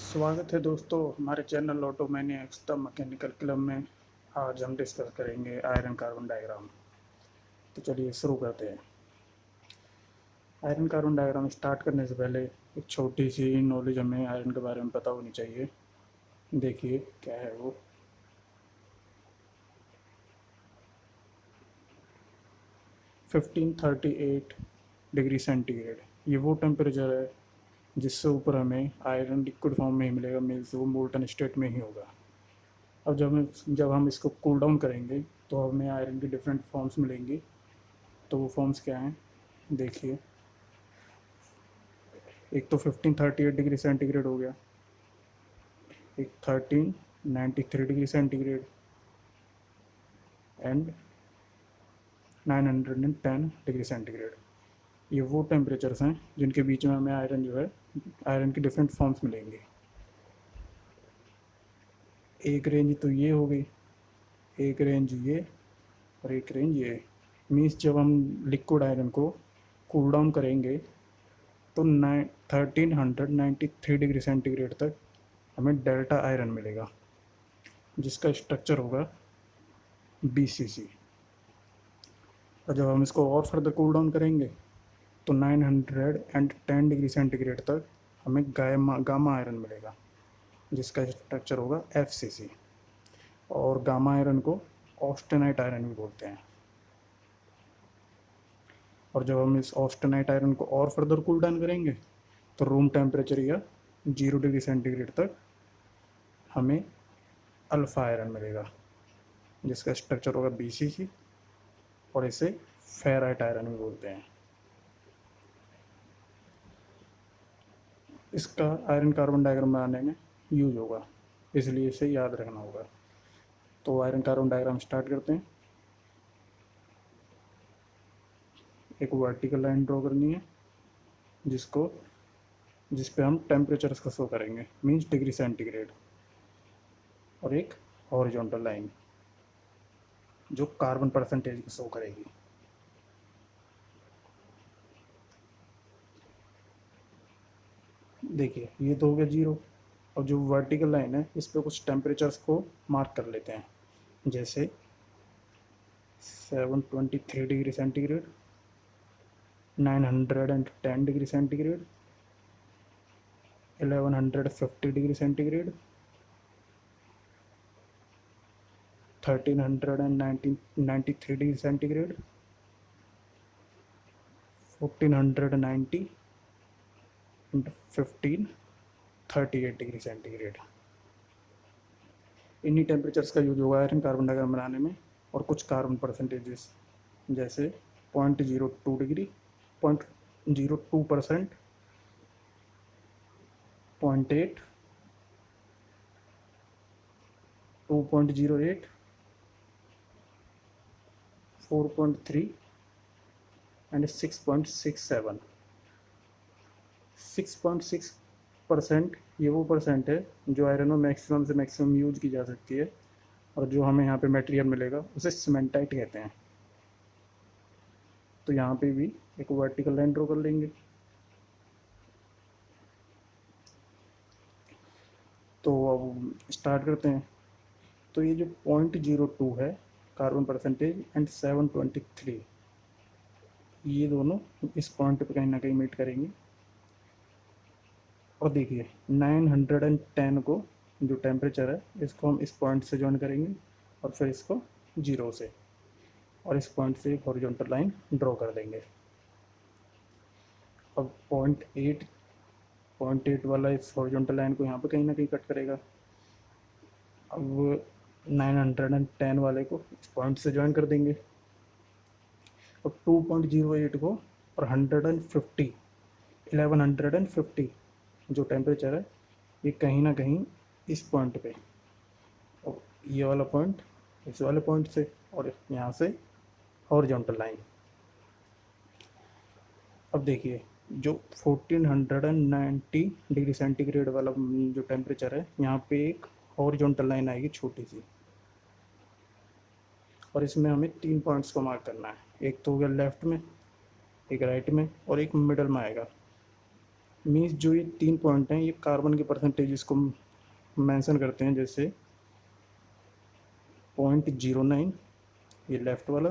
स्वागत है दोस्तों हमारे channel auto maniacs the mechanical club में। आज हम डिस्कस करेंगे आयरन कार्बन डायग्राम। तो चलिए शुरू करते हैं। आयरन कार्बन डायग्राम स्टार्ट करने से पहले एक छोटी सी नॉलेज हमें आयरन के बारे में पता होनी चाहिए। देखिए क्या है वो। फिफ्टीन 38 डिग्री सेंटीग्रेड ये वो टेम्परेचर है जिससे ऊपर हमें आयरन लिक्विड फॉर्म में ही मिलेगा, मीन्स वो मोल्टन स्टेट में ही होगा। अब जब हम इसको कूल डाउन करेंगे तो हमें आयरन की डिफरेंट फॉर्म्स मिलेंगी। तो वो फॉर्म्स क्या हैं देखिए। एक तो 1538 डिग्री सेंटीग्रेड हो गया, एक 1393 degree centigrade and 910 degree centigrade. ये वो टेम्परेचर्स हैं जिनके बीच में हमें आयरन जो है आयरन की डिफरेंट फॉर्म्स मिलेंगी। एक रेंज तो ये हो गई, एक रेंज ये और एक रेंज ये। मीन्स जब हम लिक्विड आयरन को कूल डाउन करेंगे तो 1393 डिग्री सेंटीग्रेड तक हमें डेल्टा आयरन मिलेगा जिसका स्ट्रक्चर होगा BCC। और जब हम इसको और फर्दर कूल डाउन करेंगे तो 910 डिग्री सेंटीग्रेड तक हमें गामा आयरन मिलेगा जिसका स्ट्रक्चर होगा FCC। और गामा आयरन को ऑस्टेनाइट आयरन भी बोलते हैं। और जब हम इस ऑस्टेनाइट आयरन को और फर्दर कूल डाउन करेंगे तो रूम टेम्परेचर या 0 डिग्री सेंटीग्रेड तक हमें अल्फ़ा आयरन मिलेगा जिसका स्ट्रक्चर होगा BCC और इसे फेराइट आयरन भी बोलते हैं। इसका आयरन कार्बन डायग्राम बनाने में यूज होगा, इसलिए इसे याद रखना होगा। तो आयरन कार्बन डायग्राम स्टार्ट करते हैं। एक वर्टिकल लाइन ड्रॉ करनी है जिस पे हम टेम्परेचर्स का शो करेंगे, मीन्स डिग्री सेंटीग्रेड। और एक हॉरिजॉन्टल लाइन जो कार्बन परसेंटेज को शो करेगी। देखिए ये तो हो गया 0। और जो वर्टिकल लाइन है इस पे कुछ टेम्परेचर्स को मार्क कर लेते हैं, जैसे 723 degree centigrade, 910 degree centigrade, 1150 degree centigrade, 1393 degree centigrade, 1490 and 1538 degree centigrade. इन्हीं टेम्परेचर्स का यूज होगा आयरन कार्बन डायग्राम बनाने में। और कुछ कार्बन परसेंटेजेस जैसे 0.02 डिग्री, 0.02%, 0.8, 2.08, 4.3 एंड 6.67। 6.6% ये वो परसेंट है जो आयरन में मैक्सिमम से मैक्सिमम यूज की जा सकती है। और जो हमें यहाँ पे मटेरियल मिलेगा उसे सीमेंटाइट कहते हैं। तो यहाँ पे भी एक वर्टिकल लाइन ड्रॉ कर लेंगे। तो अब स्टार्ट करते हैं। तो ये जो 0.02 है कार्बन परसेंटेज एंड 723, ये दोनों इस पॉइंट पे कहीं ना कहीं मीट करेंगे। और देखिए 910 को जो टेम्परेचर है इसको हम इस पॉइंट से जॉइन करेंगे और फिर इसको 0 से, और इस पॉइंट से एक हॉरिजॉन्टल लाइन ड्रॉ कर देंगे। अब पॉइंट एट वाला इस हॉरिजॉन्टल लाइन को यहाँ पे कहीं ना कहीं कट करेगा। अब 910 वाले को इस पॉइंट से ज्वाइन कर देंगे। अब 2.08 को और 150 1150 जो टेम्परेचर है ये कहीं ना कहीं इस पॉइंट पे, और ये वाला पॉइंट इस वाले पॉइंट से, और यहाँ से हॉरिजॉन्टल लाइन। अब देखिए जो 1490 डिग्री सेंटीग्रेड वाला जो टेम्परेचर है यहाँ पे एक हॉरिजॉन्टल लाइन आएगी छोटी सी, और इसमें हमें 3 पॉइंट्स को मार्क करना है। एक तो हो गया लेफ्ट में, एक राइट में और एक मिडल में आएगा। मीन्स जो ये 3 पॉइंट हैं ये कार्बन की परसेंटेज इसको मेंशन करते हैं, जैसे 0.09 ये लेफ़्ट वाला,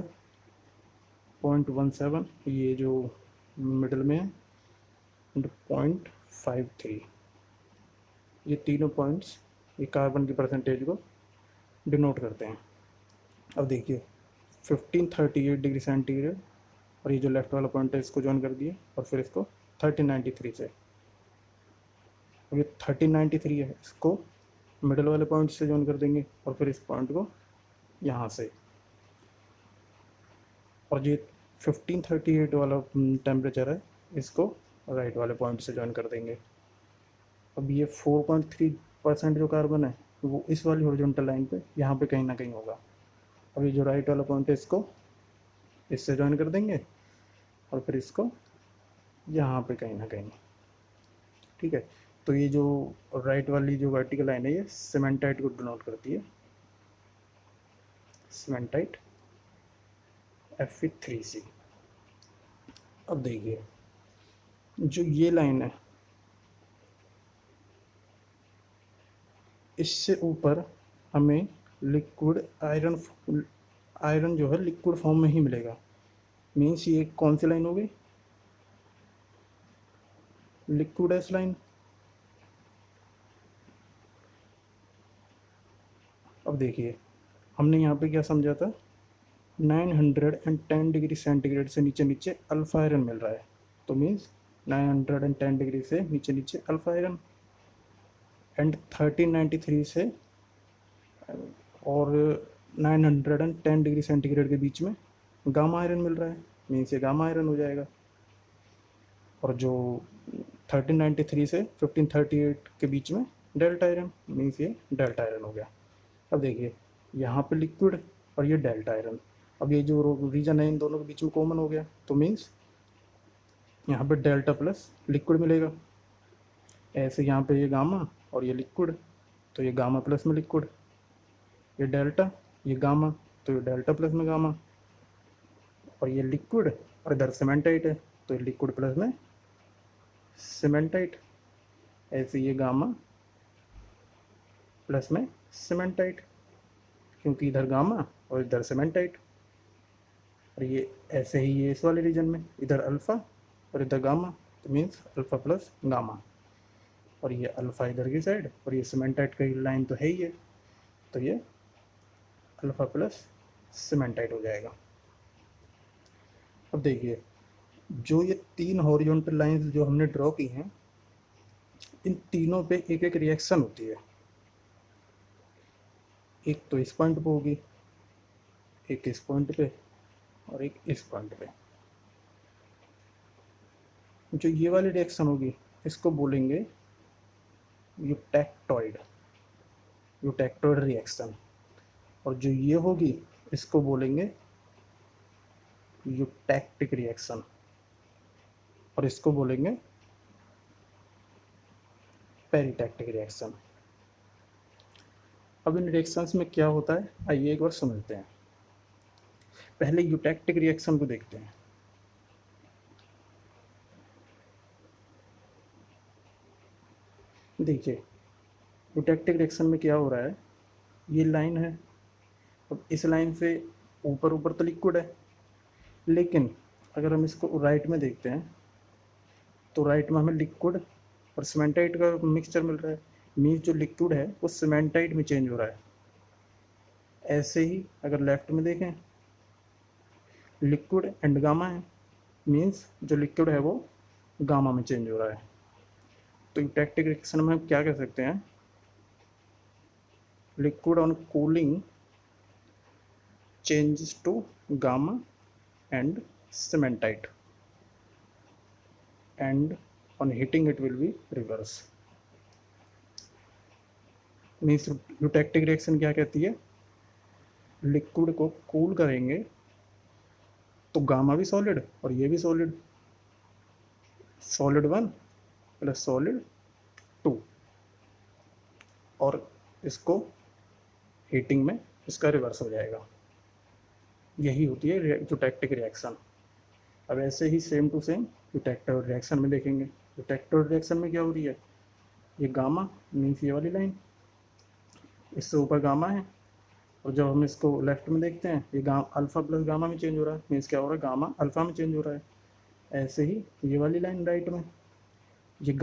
0.17 ये जो मिडल में है, एंड 0.53 ये तीनों पॉइंट्स ये कार्बन की परसेंटेज को डिनोट करते हैं। अब देखिए 1538 डिग्री सेंटीग्रेड, और ये जो लेफ्ट वाला पॉइंट है इसको ज्वाइन कर दिए, और फिर इसको 1393 से, अब ये 1393 है इसको मिडल वाले पॉइंट से ज्वाइन कर देंगे, और फिर इस पॉइंट को यहाँ से, और ये 1538 वाला टेम्परेचर है इसको राइट वाले पॉइंट से ज्वाइन कर देंगे। अब ये 4.3% जो कार्बन है वो इस वाली हॉरिजॉन्टल लाइन पे यहाँ पे कहीं ना कहीं होगा। अब ये जो राइट वाला पॉइंट है इसको इससे ज्वाइन कर देंगे, और फिर इसको यहाँ पे कहीं ना कहीं, ठीक है। तो ये जो राइट वाली जो वर्टिकल लाइन है ये सीमेंटाइट को डिनोट करती है, सीमेंटाइट Fe3C। अब देखिए जो ये लाइन है इससे ऊपर हमें लिक्विड आयरन जो है लिक्विड फॉर्म में ही मिलेगा। मीन्स ये कौन सी लाइन हो गई, लिक्विड एस लाइन। अब देखिए हमने यहाँ पे क्या समझा था, 910 डिग्री सेंटीग्रेड से नीचे नीचे अल्फा आयरन मिल रहा है, तो मीन्स 910 डिग्री से नीचे नीचे अल्फा आयरन, एंड 1393 से और 910 डिग्री सेंटीग्रेड के बीच में गामा आयरन मिल रहा है, मीन्स ये गामा आयरन हो जाएगा। और जो 1393 से 1538 के बीच में डेल्टा आयरन, मीन्स ये डेल्टा आयरन हो गया। अब देखिए यहाँ पे लिक्विड और ये डेल्टा आयरन, अब ये जो रीजन है इन दोनों के बीच में कॉमन हो गया, तो मीन्स यहाँ पे डेल्टा प्लस लिक्विड मिलेगा। ऐसे यहाँ पे ये गामा और ये लिक्विड, तो ये गामा प्लस में लिक्विड, ये डेल्टा ये गामा, तो ये डेल्टा प्लस में गामा, और ये लिक्विड और इधर सीमेंटाइट है, तो ये लिक्विड प्लस में सीमेंटाइट। ऐसे ये गामा प्लस में सीमेंटाइट, क्योंकि इधर गामा और इधर सीमेंटाइट। और ये ऐसे ही ये इस वाले रीजन में इधर अल्फ़ा और इधर गामा, तो मीन्स अल्फ़ा प्लस गामा, और ये अल्फ़ा इधर की साइड और ये सीमेंटाइट का लाइन तो है ही है, तो ये अल्फ़ा प्लस सीमेंटाइट हो जाएगा। अब देखिए जो ये 3 हॉरिजॉन्टल लाइंस जो हमने ड्रॉ की हैं, इन तीनों पे एक एक रिएक्शन होती है। एक तो इस पॉइंट पे होगी, एक इस पॉइंट पे, और एक इस पॉइंट पे। जो ये वाली रिएक्शन होगी इसको बोलेंगे यूटेक्टॉइड, यूटेक्टॉइड रिएक्शन, और जो ये होगी इसको बोलेंगे यूटैक्टिक रिएक्शन, और इसको बोलेंगे पेरिटैक्टिक रिएक्शन। अब इन रिएक्शंस में क्या होता है आइए एक बार समझते हैं। पहले यूटैक्टिक रिएक्शन को देखते हैं। देखिए यूटैक्टिक रिएक्शन में क्या हो रहा है, ये लाइन है, अब इस लाइन से ऊपर ऊपर तो लिक्विड है, लेकिन अगर हम इसको राइट में देखते हैं तो राइट में हमें लिक्विड और सीमेंटाइट का मिक्सचर मिल रहा है, मीन्स जो लिक्विड है वो सीमेंटाइट में चेंज हो रहा है। ऐसे ही अगर लेफ्ट में देखें लिक्विड एंड गामा है, मीन्स जो लिक्विड है वो गामा में चेंज हो रहा है। तो यूटैक्टिक रिएक्शन में हम क्या कह सकते हैं, liquid on cooling changes to gamma and cementite, and on heating it will be reverse। Means eutectic reaction क्या कहती है, लिक्विड को कूल करेंगे तो गामा भी सॉलिड और ये भी सॉलिड, सॉलिड 1 प्लस सॉलिड 2, और इसको हीटिंग में इसका रिवर्स हो जाएगा। यही होती है यूटैक्टिक रिएक्शन। अब ऐसे ही सेम टू सेम यूटैक्टिक रिएक्शन में देखेंगे। तो टेक्टोइड रिएक्शन में क्या हो रही है, ये गामा मीन्स ये वाली लाइन, इससे ऊपर गामा है, और जब हम इसको लेफ्ट में देखते हैं ये अल्फ़ा प्लस गामा में चेंज हो रहा है, मीन्स क्या हो रहा है, गामा अल्फ़ा में चेंज हो रहा है। ऐसे ही ये वाली लाइन राइट में, ये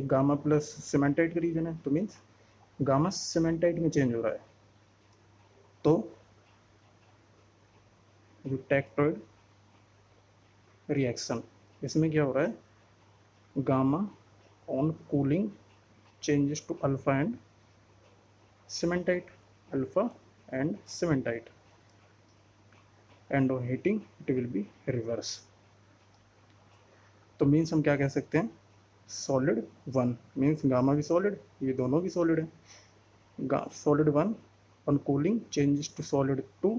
गामा प्लस सीमेंटाइट का रीजन है, तो मीन्स गामा सीमेंटाइट में चेंज हो रहा है। तो जो टेक्टोइड रिएक्शन, इसमें क्या हो रहा है, gamma on cooling changes to alpha and cementite, alpha and cementite, and on heating it will be reverse। तो मीन्स हम क्या कह सकते हैं, सॉलिड वन मीन्स गामा भी सॉलिड, ये दोनों भी सॉलिड है। Solid one on cooling changes to solid two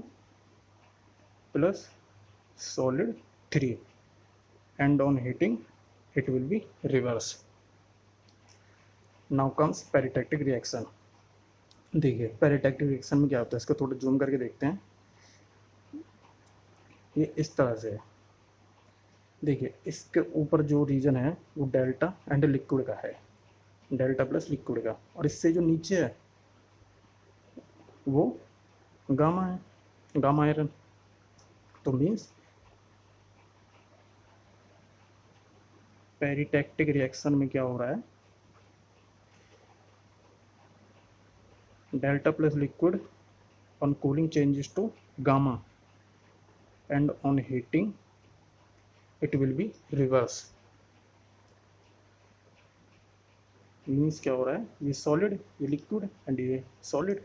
plus solid three, and on heating it will be reverse. Now comes peritectic reaction. देखिए पेरिटेक्टिक रिएक्शन में क्या होता है, इसको थोड़ा जूम करके देखते हैं। ये इस तरह से है, देखिए इसके ऊपर जो रीजन है वो डेल्टा एंड लिक्विड का है, डेल्टा प्लस लिक्विड का, और इससे जो नीचे है वो गामा है, गामा आयरन। तो मीन्स पेरिटेक्टिक रिएक्शन में क्या हो रहा है, delta plus liquid on cooling changes to gamma, and on heating it will be reverse. Means क्या हो रहा है, ये सॉलिड ये लिक्विड एंड ये solid,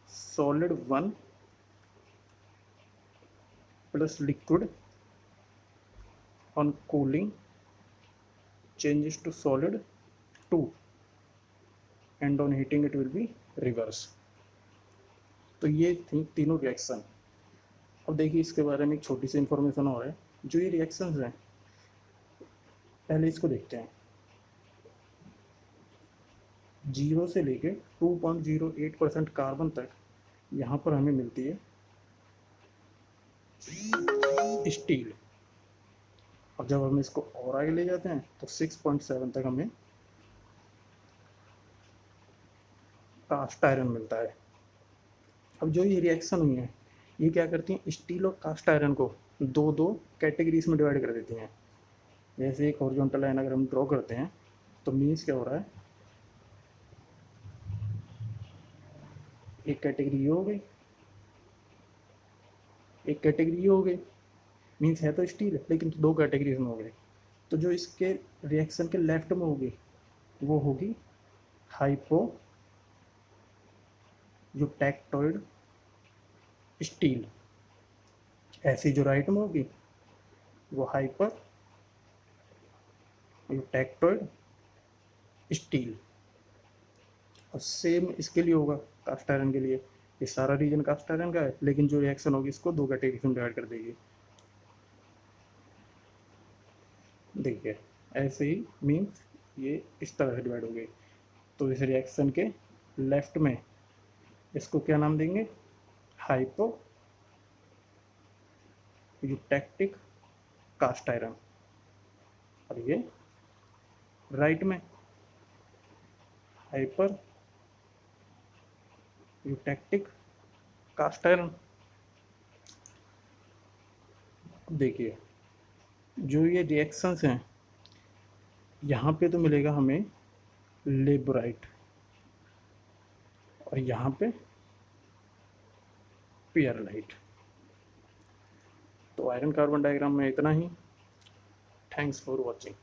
solid one plus liquid on cooling changes to solid 2 and on heating it will be reverse। तो ये थी तीनों रिएक्शन। अब देखिए इसके बारे में एक छोटी सी इंफॉर्मेशन और है, जो ये रिएक्शंस हैं पहले इसको देखते हैं। 0 से लेके 2.08% कार्बन तक यहाँ पर हमें मिलती है स्टील, और जब हम इसको और आगे ले जाते हैं तो 6.7 तक हमें कास्ट आयरन मिलता है। अब जो ये रिएक्शन हुई है ये क्या करती हैं, स्टील और कास्ट आयरन को दो दो कैटेगरीज में डिवाइड कर देती हैं। जैसे एक हॉरिजॉन्टल लाइन अगर हम ड्रॉ करते हैं तो मीन्स क्या हो रहा है, एक कैटेगरी ये हो गई, एक कैटेगरी ये हो गई, मीन्स है तो स्टील लेकिन दो कैटेगरीज में हो गए। तो जो इसके रिएक्शन के लेफ्ट में होगी वो होगी हाइपो जो टेक्टोइड स्टील, ऐसी जो राइट में होगी वो हाइपर जो टेक्टोइड स्टील, और सेम इसके लिए होगा कास्ट आयरन के लिए। ये सारा रीजन कास्ट आयरन का है, लेकिन जो रिएक्शन होगी इसको दो कैटेगरी में डिवाइड कर देगी। देखिए ऐसे ही मीन्स ये इस तरह से डिवाइड हो गई। तो इस रिएक्शन के लेफ्ट में इसको क्या नाम देंगे, हाइपो यूटेक्टिक कास्ट आयरन, और ये राइट में हाइपर यूटेक्टिक कास्ट आयरन। देखिए जो ये रिएक्शंस हैं यहाँ पे तो मिलेगा हमें लेबराइट, और यहाँ पे पियरलाइट। तो आयरन कार्बन डायग्राम में इतना ही। Thanks for watching.